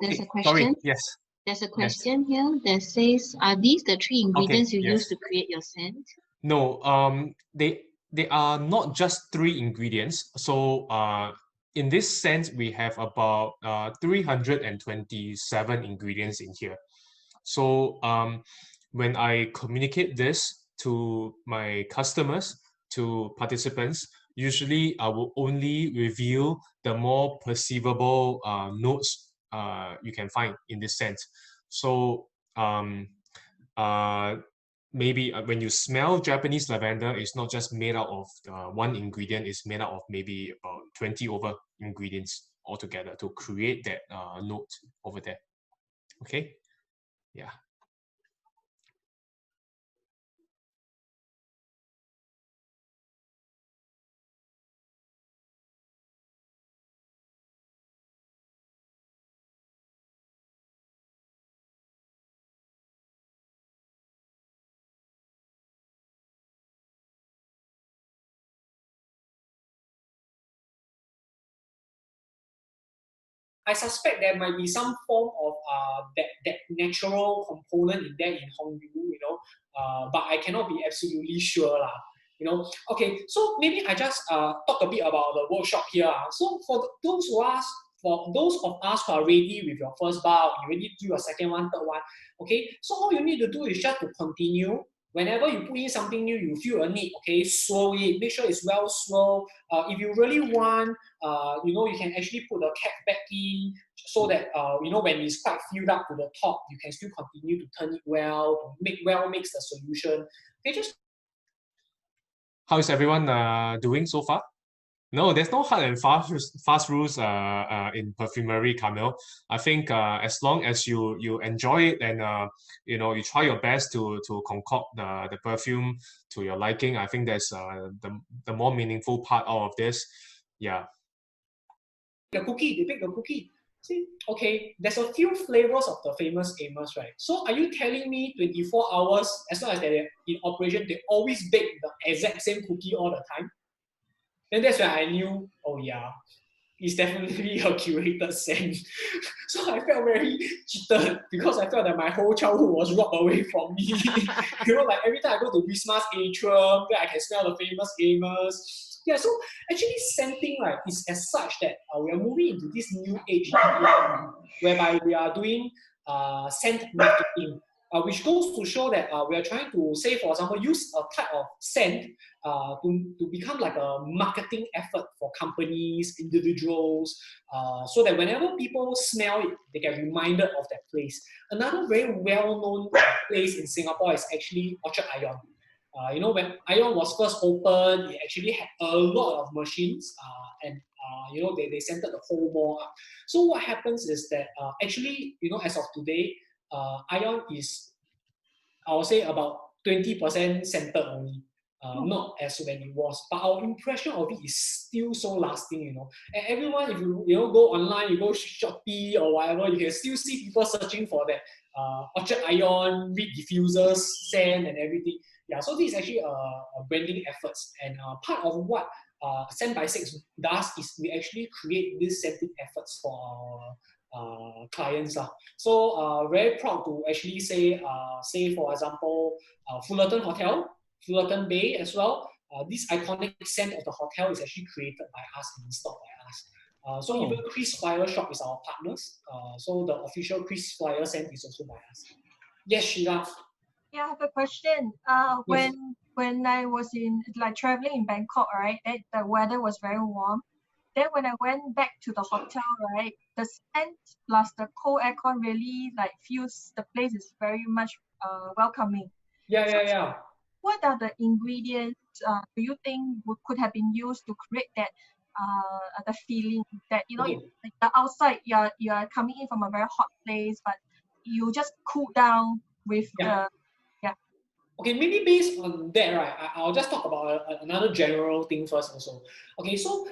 there's Okay, a question. sorry, yes. There's a question here that says, are these the three ingredients you use to create your scent? No, they are not just 3 ingredients. So in this sense, we have about 327 ingredients in here. So when I communicate this to my customers, to participants, usually I will only reveal the more perceivable notes you can find in this sense. So maybe when you smell Japanese lavender, it's not just made out of one ingredient, it's made out of maybe about 20 over ingredients altogether to create that note over there. Okay, yeah. I suspect there might be some form of that natural component in there in Hongyu, but I cannot be absolutely sure lah. Okay, so maybe I just talk a bit about the workshop here. So for those of us who are ready with your first bout, you ready to do your second one, third one, okay, so all you need to do is just to continue. Whenever you put in something new, you feel a need, okay, swirl it, make sure it's well swirled. If you really want, you can actually put the cap back in so that, when it's quite filled up to the top, you can still continue to turn it well, to mix the solution. Okay, just How is everyone doing so far? No, there's no hard and fast rules in perfumery, Camille. I think as long as you enjoy it and you try your best to concoct the perfume to your liking, I think that's the more meaningful part out of this. Yeah. they bake the cookie. See, okay, there's a few flavors of the Famous Amos, right? So are you telling me 24 hours, as long as they're in operation, they always bake the exact same cookie all the time? Then that's when I knew, oh yeah, it's definitely a curated scent. So I felt very cheated because I felt that my whole childhood was robbed away from me. Like every time I go to Wisma's atrium, then I can smell the Famous Amos. Yeah, so actually scenting, right, is as such that we are moving into this new age whereby we are doing scent marketing, which goes to show that we are trying to, say, for example, use a type of scent to become like a marketing effort for companies, individuals, so that whenever people smell it, they get reminded of that place. Another very well-known place in Singapore is actually Orchard Ion. When Ion was first opened, it actually had a lot of machines, and they centered the whole mall up. So what happens is that actually, as of today, Ion is, I would say, about 20% centered only. Not as when it was, but our impression of it is still so lasting, And everyone, if you go online, you go Shopee or whatever, you can still see people searching for that Orchard Ion, reed diffusers, scent, and everything. Yeah, so this is actually a branding efforts, and part of what Scent by Six does is we actually create these scenting efforts for our clients. So very proud to actually say for example, Fullerton Hotel, Fullerton Bay as well. This iconic scent of the hotel is actually created by us and installed by us. So even Chris Flyer Shop is our partners. So the official Chris Flyer scent is also by us. Yes, Sheila. Yeah, I have a question. When I was traveling in Bangkok, right, the weather was very warm. Then when I went back to the hotel, right, the scent plus the cold aircon really feels the place is very much welcoming. Yeah. What are the ingredients do you think could have been used to create that the feeling that the outside you're coming in from a very hot place, but you just cool down with the. Okay, maybe based on that, right, I'll just talk about another general thing first also. Okay, so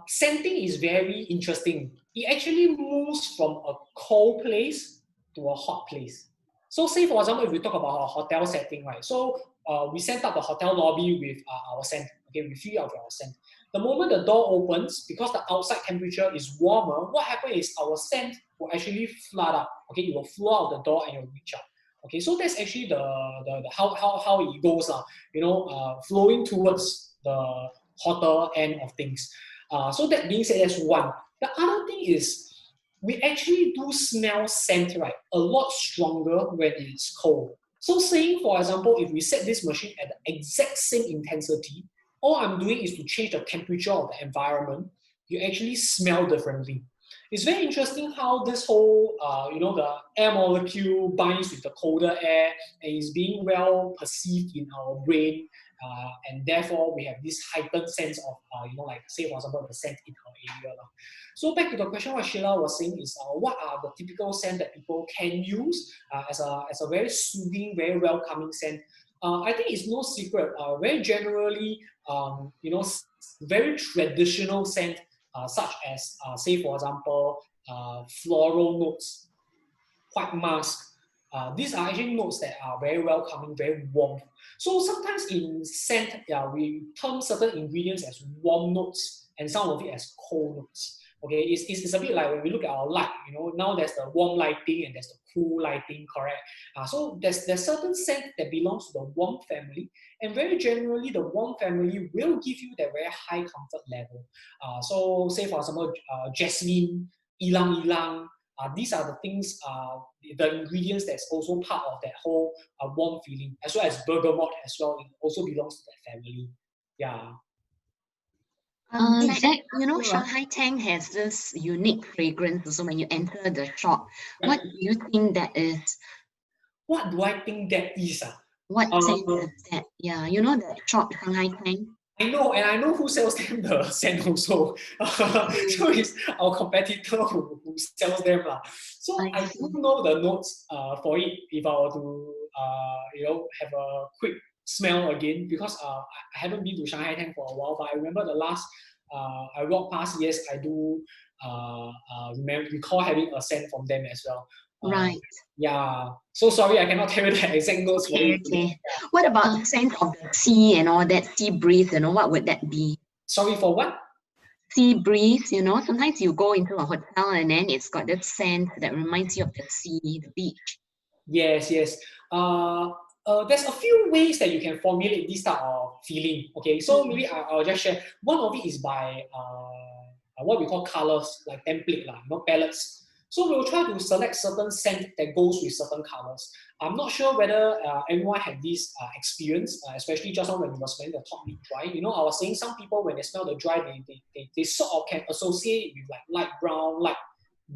scenting is very interesting. It actually moves from a cold place to a hot place. So say, for example, if we talk about our hotel setting, right, so we set up the hotel lobby with our scent, okay, we fill out our scent. The moment the door opens, because the outside temperature is warmer, what happens is our scent will actually flood up, okay, it will flow out the door and it will reach out. Okay, so that's actually the how it goes, flowing towards the hotter end of things. So that being said, that's one. The other thing is we actually do smell scent, right, a lot stronger when it's cold. So saying, for example, if we set this machine at the exact same intensity, all I'm doing is to change the temperature of the environment, you actually smell differently. It's very interesting how this whole, the air molecule binds with the colder air and is being well perceived in our brain, and therefore we have this heightened sense of, say, for example, the scent in our area. So back to the question, what Sheila was saying is, what are the typical scent that people can use as a very soothing, very welcoming scent? I think it's no secret. Very generally, very traditional scent. Such as, say, for example, floral notes, white musk. These are actually notes that are very welcoming, very warm. So sometimes in scent, we term certain ingredients as warm notes and some of it as cold notes. Okay, it's a bit like when we look at our light, you know, now there's the warm lighting and there's the cool lighting, correct? So there's certain scent that belongs to the warm family, and very generally the warm family will give you that very high comfort level. So say for example, jasmine, ylang ylang, these are the things, the ingredients that's also part of that whole warm feeling, as well as bergamot as well. It also belongs to that family. Yeah. Zach, Like, you know, Sure. Shanghai Tang has this unique fragrance also when you enter the shop. Yeah. What do you think that is? What do I think that is? What scent Uh, is that? Yeah, you know that shop, Shanghai Tang? I know, and I know who sells them the scent also. So it's our competitor who sells them. So I I see. do know the notes for it if I were to you know, have a quick smell again, because I haven't been to Shanghai Tang for a while, but I remember the last I walked past, yes, I do recall having a scent from them as well. Right. Yeah. So sorry, I cannot tell you the exact notes for Okay, it. okay. What about the scent of the sea and all that, sea breeze, you know, what would that be? Sorry for what? Sea breeze, you know, sometimes you go into a hotel and then it's got that scent that reminds you of the sea, the beach. Yes, yes. There's a few ways that you can formulate this type of feeling. Okay, so maybe I'll just share. One of it is by what we call colors, like template, you know, palettes. So we'll try to select certain scent that goes with certain colors. I'm not sure whether everyone had this experience, especially just now when we were smelling the top lip dry. You know, I was saying some people when they smell the dry, they sort of can associate it with like light brown, light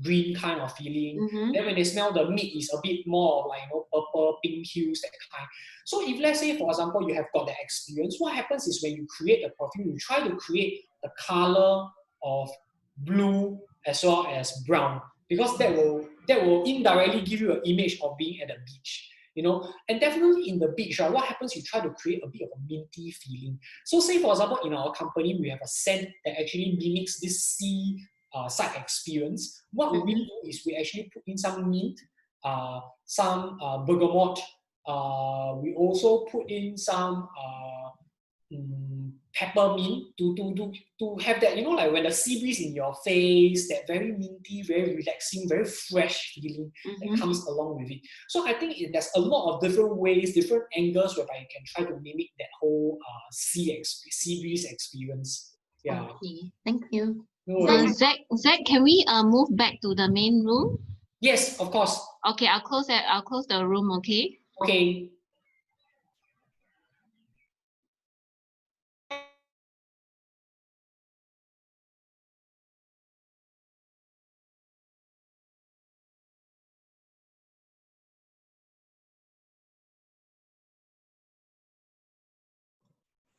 green kind of feeling. Mm-hmm. Then when they smell the meat, is a bit more of like, you know, purple, pink hues, that kind. So if let's say, for example, you have got that experience, what happens is when you create the perfume, you try to create the color of blue as well as brown, because that will indirectly give you an image of being at the beach. You know, and definitely in the beach, right, what happens, you try to create a bit of a minty feeling. So say for example, in our company, we have a scent that actually mimics this sea side experience. What we do is we actually put in some mint, some bergamot. We also put in some peppermint to have that, you know, like when the sea breeze in your face, that very minty, very relaxing, very fresh feeling that comes along with it. So I think there's a lot of different ways, different angles whereby you can try to mimic that whole sea breeze experience. Yeah. Okay, thank you. No So worries. Zach, can we move back to the main room? Yes, of course. Okay, I'll close the room, okay? Okay.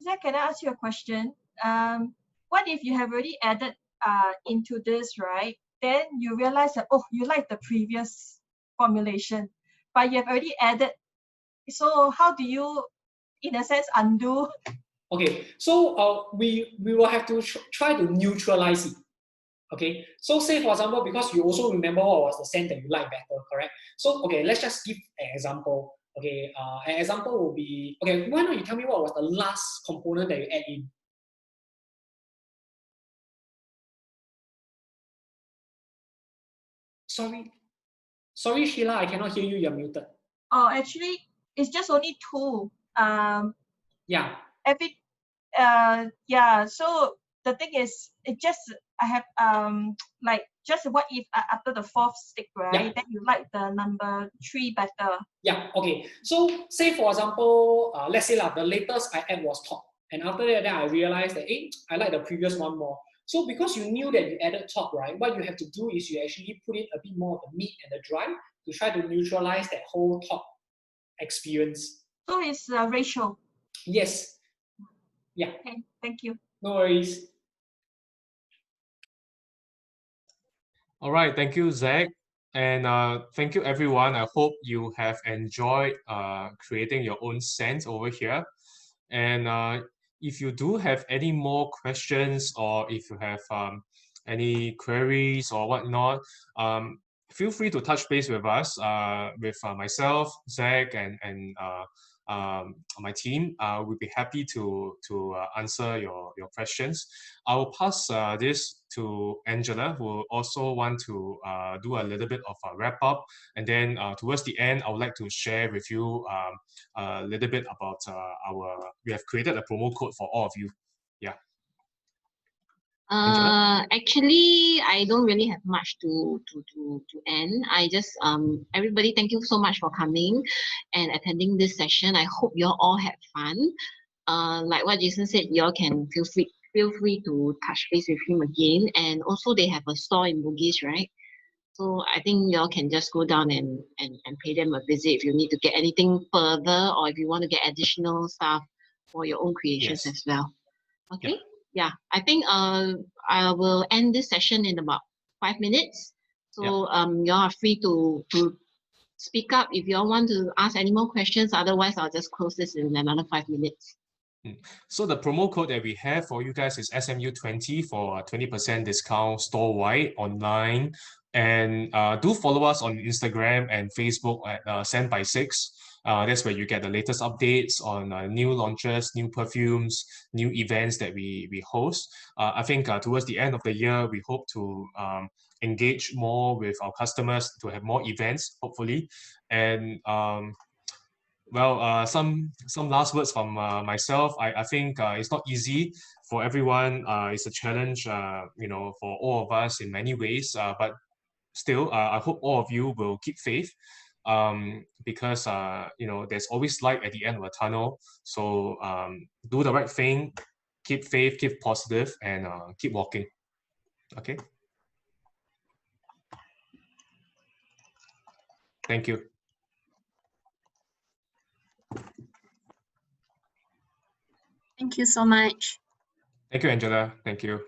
Zach, can I ask you a question? What if you have already added into this, right? Then you realize that, oh, you like the previous formulation, but you have already added. So how do you, in a sense, undo? Okay, so we will have to try to neutralize it. Okay, so say for example, because you also remember what was the scent that you like better, correct? So okay, let's just give an example. Okay, an example will be, okay, why don't you tell me what was the last component that you add in? Sorry, Sheila, I cannot hear you. You're muted. Oh, actually, it's just only two. Yeah. Yeah. So the thing is, it just I have like just what if after the fourth stick, right? Yeah. Then you like the number 3 better. Yeah. Okay. So say for example, let's say the latest I add was top, and after that, then I realized that I like the previous one more. So because you knew that you added top, right? What you have to do is you actually put in a bit more of the meat and the dry to try to neutralize that whole top experience. So it's a ratio. Yes. Yeah. Okay, thank you. No worries. All right, thank you, Zach. And thank you, everyone. I hope you have enjoyed creating your own scent over here. And if you do have any more questions, or if you have any queries or whatnot, feel free to touch base with us, with myself, Zach, and my team. We'll be happy to answer your questions. I will pass this to Angela, who also want to do a little bit of a wrap up. And then towards the end, I would like to share with you a little bit about we have created a promo code for all of you. Yeah. Angela? Actually, I don't really have much to end. I just everybody, thank you so much for coming and attending this session. I hope you all had fun. Like what Jason said, you all can feel free to touch base with him again. And also they have a store in Bugis, right? So I think you all can just go down and pay them a visit if you need to get anything further, or if you want to get additional stuff for your own creations Yes. as well. Okay. Yeah, I think I will end this session in about 5 minutes. So you all are free to speak up if you all want to ask any more questions. Otherwise, I'll just close this in another 5 minutes. So the promo code that we have for you guys is SMU20 for a 20% discount store-wide online. And do follow us on Instagram and Facebook at Send by 6. That's where you get the latest updates on new launches, new perfumes, new events that we host. I think towards the end of the year, we hope to engage more with our customers to have more events, hopefully. And well, some last words from myself. I think it's not easy for everyone. It's a challenge, you know, for all of us in many ways. But still, I hope all of you will keep faith, because you know, there's always light at the end of a tunnel. So do the right thing, keep faith, keep positive, and keep walking. Okay. Thank you. Thank you so much. Thank you, Angela. Thank you.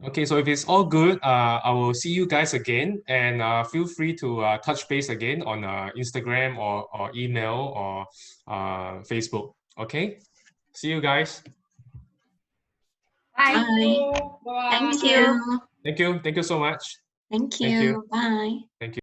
Okay, so if it's all good, I will see you guys again, and feel free to touch base again on Instagram or email or Facebook. Okay, see you guys. Bye. Bye. Thank you. Thank you so much. Thank Thank you. you. Bye. Thank you.